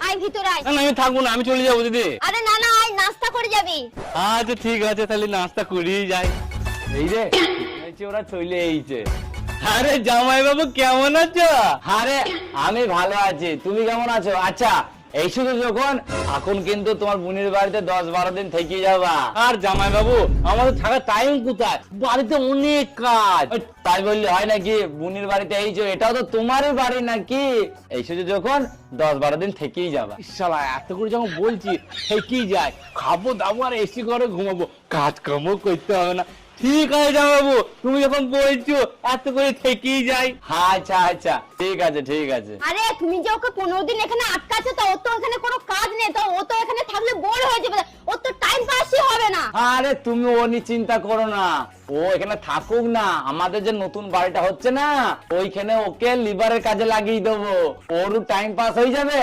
আয় ভিতরে আয়। না আমি থাকবো না, আমি চলে যাবো দিদি। আরে না না, আয় নাস্তা করে যাবি। আচ্ছা ঠিক আছে, তাহলে নাস্তা করেই যাই। এই রে ওরা চলে এইছে। আরে জামাই বাবু কেমন আছো? আরে আমি ভালো আছি, তুমি কেমন আছো? আচ্ছা এই শুধু যখন এখন কিন্তু তোমার বোনের বাড়িতে 10-12 দিন থেকে যাবা। আর জামাই বাবু আমাদের থাকার টাইম কোথায়, বাড়িতে অনেক কাজ। তাই বললে হয় নাকি? বোনের বাড়িতে এইছো, এটাও তো তোমারই বাড়ি নাকি? এই শুধু যখন 10-12 দিন থেকেই যাবা। শালা এত করে যখন বলছি থেকেই যায়, খাবো দাবো আর এসি করে ঘুমাবো, কাজ কামও করতে হবে না। ঠিক আছে জামাইবাবু, তুমি যখন বলছো এত করে থেকেই যাই। আচ্ছা আচ্ছা ঠিক আছে ঠিক আছে। আরে তুমি যে ওকে 15 দিন এখানে আটকাছো, তো ও তো এখানে কোনো কাজ নেই, তো ও তো এখানে থাকলে বোর হয়ে যাবে, ওর তো টাইম পাসই হবে না। আরে তুমি ও নিয়ে চিন্তা করো না, ও এখানে থাকুক না। আমাদের যে নতুন বাড়িটা হচ্ছে না, ওইখানে ওকে লিভারের কাজে লাগিয়ে দেবো, ওরও টাইম পাস হয়ে যাবে।